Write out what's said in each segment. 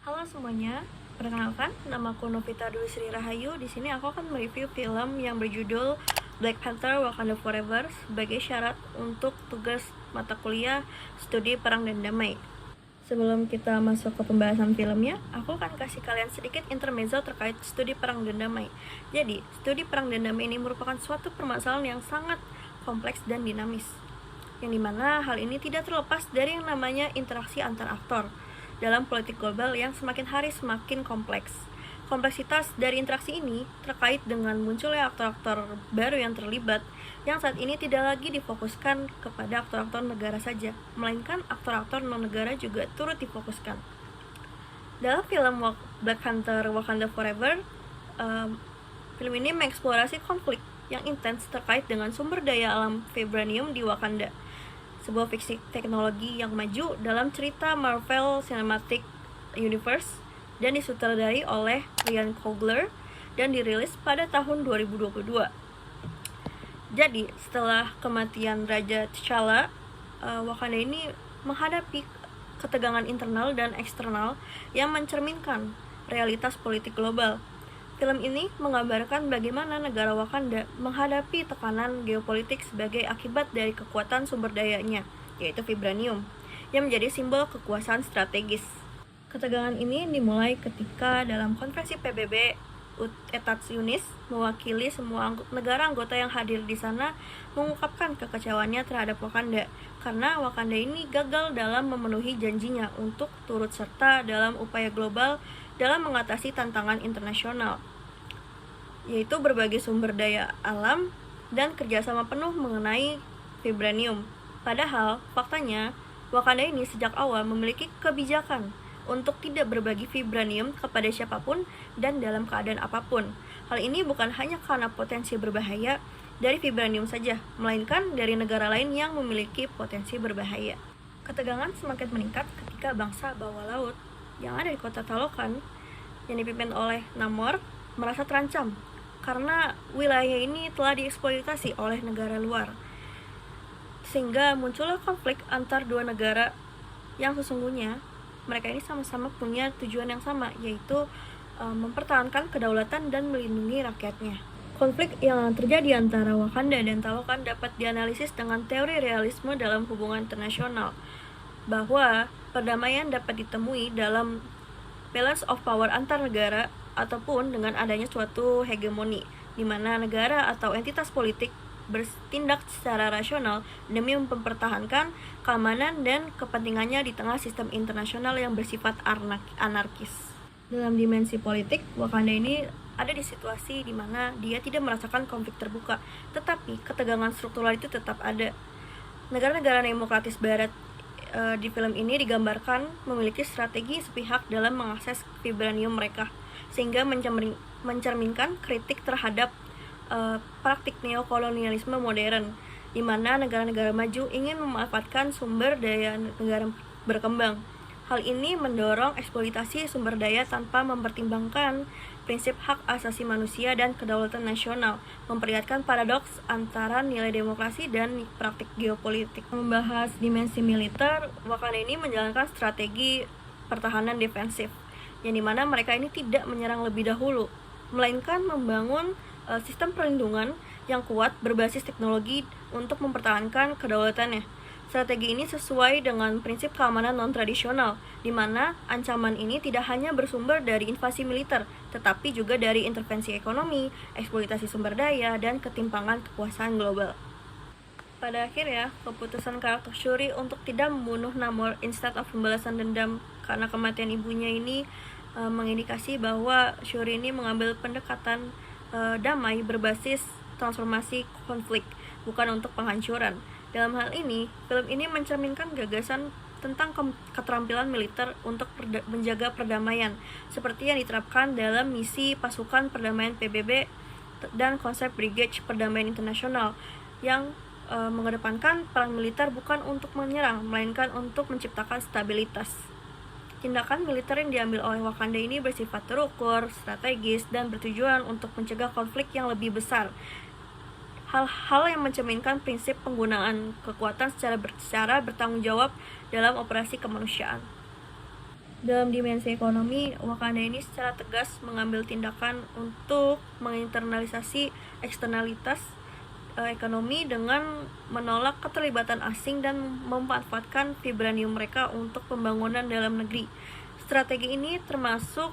Halo semuanya, perkenalkan nama aku Novita Dwi Sri Rahayu. Di sini aku akan mereview film yang berjudul Black Panther: Wakanda Forever sebagai syarat untuk tugas mata kuliah Studi Perang dan Damai. Sebelum kita masuk ke pembahasan filmnya, aku akan kasih kalian sedikit intermezzo terkait studi perang dan damai. Jadi, studi perang dan damai ini merupakan suatu permasalahan yang sangat kompleks dan dinamis, yang dimana hal ini tidak terlepas dari yang namanya interaksi antar aktor dalam politik global yang semakin hari semakin kompleks. Kompleksitas dari interaksi ini terkait dengan munculnya aktor-aktor baru yang terlibat, yang saat ini tidak lagi difokuskan kepada aktor-aktor negara saja, melainkan aktor-aktor non-negara juga turut difokuskan. Dalam film Black Panther: Wakanda Forever, film ini mengeksplorasi konflik yang intens terkait dengan sumber daya alam vibranium di Wakanda, sebuah fiksi teknologi yang maju dalam cerita Marvel Cinematic Universe dan disutradari oleh Ryan Coogler dan dirilis pada tahun 2022. Jadi, setelah kematian Raja T'Challa, Wakanda ini menghadapi ketegangan internal dan eksternal yang mencerminkan realitas politik global. Film ini menggambarkan bagaimana negara Wakanda menghadapi tekanan geopolitik sebagai akibat dari kekuatan sumber dayanya, yaitu vibranium, yang menjadi simbol kekuasaan strategis. Ketegangan ini dimulai ketika dalam konferensi PBB, Etats Unis mewakili semua negara anggota yang hadir di sana mengungkapkan kekecewaannya terhadap Wakanda karena Wakanda ini gagal dalam memenuhi janjinya untuk turut serta dalam upaya global dalam mengatasi tantangan internasional, yaitu berbagai sumber daya alam dan kerjasama penuh mengenai vibranium. Padahal, faktanya, Wakanda ini sejak awal memiliki kebijakan untuk tidak berbagi vibranium kepada siapapun dan dalam keadaan apapun. Hal ini bukan hanya karena potensi berbahaya dari vibranium saja, melainkan dari negara lain yang memiliki potensi berbahaya. Ketegangan semakin meningkat ketika bangsa bawah laut yang ada di kota Talokan yang dipimpin oleh Namor merasa terancam karena wilayah ini telah dieksploitasi oleh negara luar, sehingga muncullah konflik antar dua negara yang sesungguhnya mereka ini sama-sama punya tujuan yang sama, yaitu mempertahankan kedaulatan dan melindungi rakyatnya. Konflik yang terjadi antara Wakanda dan Talokan dapat dianalisis dengan teori realisme dalam hubungan internasional, bahwa perdamaian dapat ditemui dalam balance of power antar negara ataupun dengan adanya suatu hegemoni, di mana negara atau entitas politik bertindak secara rasional demi mempertahankan keamanan dan kepentingannya di tengah sistem internasional yang bersifat anarkis. Dalam dimensi politik, Wakanda ini ada di situasi di mana dia tidak merasakan konflik terbuka, tetapi ketegangan struktural itu tetap ada. Negara-negara demokratis barat di film ini digambarkan memiliki strategi sepihak dalam mengakses vibranium mereka, sehingga mencerminkan kritik terhadap praktik neokolonialisme modern, di mana negara-negara maju ingin memanfaatkan sumber daya negara berkembang. Hal ini mendorong eksploitasi sumber daya tanpa mempertimbangkan prinsip hak asasi manusia dan kedaulatan nasional, memperlihatkan paradoks antara nilai demokrasi dan praktik geopolitik. Membahas dimensi militer, Wakanda ini menjalankan strategi pertahanan defensif, yang dimana mereka ini tidak menyerang lebih dahulu, melainkan membangun sistem perlindungan yang kuat berbasis teknologi untuk mempertahankan kedaulatannya. Strategi ini sesuai dengan prinsip keamanan non-tradisional, di mana ancaman ini tidak hanya bersumber dari invasi militer, tetapi juga dari intervensi ekonomi, eksploitasi sumber daya, dan ketimpangan kekuasaan global. Pada akhirnya, keputusan karakter Shuri untuk tidak membunuh Namor instead of pembalasan dendam karena kematian ibunya ini mengindikasi bahwa Shuri ini mengambil pendekatan damai berbasis transformasi konflik, bukan untuk penghancuran. Dalam hal ini, film ini mencerminkan gagasan tentang keterampilan militer untuk menjaga perdamaian, seperti yang diterapkan dalam misi pasukan perdamaian PBB dan konsep Brigade Perdamaian Internasional, yang mengedepankan perang militer bukan untuk menyerang, melainkan untuk menciptakan stabilitas. Tindakan militer yang diambil oleh Wakanda ini bersifat terukur, strategis, dan bertujuan untuk mencegah konflik yang lebih besar. Hal-hal yang mencerminkan prinsip penggunaan kekuatan secara bertanggung jawab dalam operasi kemanusiaan. Dalam dimensi ekonomi, Wakanda ini secara tegas mengambil tindakan untuk menginternalisasi eksternalitas ekonomi dengan menolak keterlibatan asing dan memanfaatkan vibranium mereka untuk pembangunan dalam negeri. Strategi ini termasuk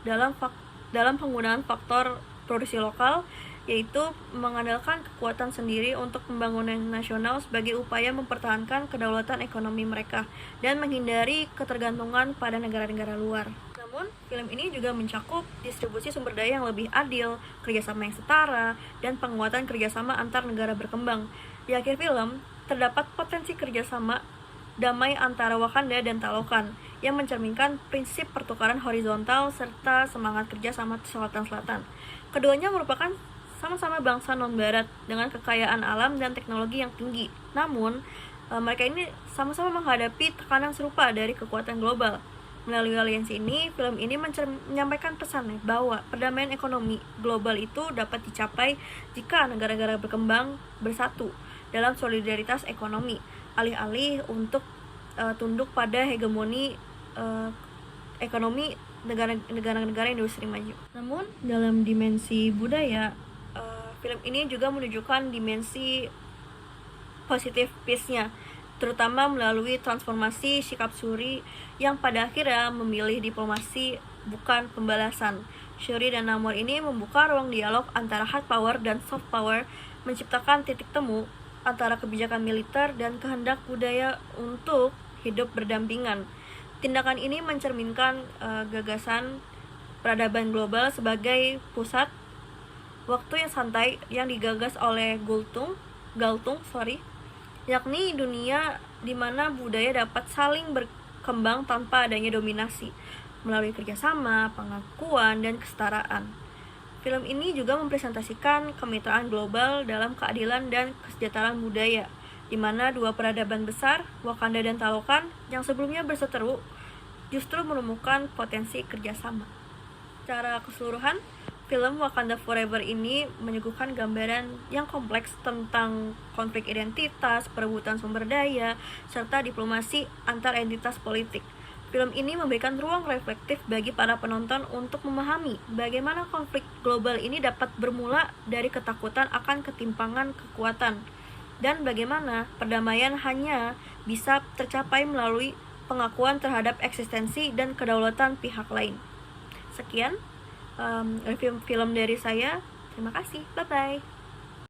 dalam penggunaan faktor produksi lokal, yaitu mengandalkan kekuatan sendiri untuk pembangunan nasional sebagai upaya mempertahankan kedaulatan ekonomi mereka dan menghindari ketergantungan pada negara-negara luar. Namun, film ini juga mencakup distribusi sumber daya yang lebih adil, kerjasama yang setara, dan penguatan kerjasama antar negara berkembang. Di akhir film, terdapat potensi kerjasama damai antara Wakanda dan Talokan yang mencerminkan prinsip pertukaran horizontal serta semangat kerja sama selatan-selatan. Keduanya merupakan sama-sama bangsa non-barat dengan kekayaan alam dan teknologi yang tinggi. Namun, mereka ini sama-sama menghadapi tekanan serupa dari kekuatan global. Melalui aliansi ini, film ini menyampaikan pesannya bahwa perdamaian ekonomi global itu dapat dicapai jika negara-negara berkembang bersatu dalam solidaritas ekonomi, alih-alih untuk tunduk pada hegemoni ekonomi negara-negara industri maju. Namun, dalam dimensi budaya, film ini juga menunjukkan dimensi positif peace-nya, terutama melalui transformasi sikap Shuri yang pada akhirnya memilih diplomasi bukan pembalasan. Shuri dan Namor ini membuka ruang dialog antara hard power dan soft power, menciptakan titik temu antara kebijakan militer dan kehendak budaya untuk hidup berdampingan. Tindakan ini mencerminkan gagasan peradaban global sebagai pusat waktu yang santai yang digagas oleh Galtung, yakni dunia di mana budaya dapat saling berkembang tanpa adanya dominasi melalui kerjasama, pengakuan, dan kesetaraan. Film ini juga mempresentasikan kemitraan global dalam keadilan dan kesejahteraan budaya, di mana dua peradaban besar, Wakanda dan Talokan, yang sebelumnya berseteru, justru menemukan potensi kerjasama. Secara keseluruhan, film Wakanda Forever ini menyuguhkan gambaran yang kompleks tentang konflik identitas, perebutan sumber daya, serta diplomasi antar entitas politik. Film ini memberikan ruang reflektif bagi para penonton untuk memahami bagaimana konflik global ini dapat bermula dari ketakutan akan ketimpangan kekuatan, dan bagaimana perdamaian hanya bisa tercapai melalui pengakuan terhadap eksistensi dan kedaulatan pihak lain. Sekian review film dari saya. Terima kasih. Bye-bye.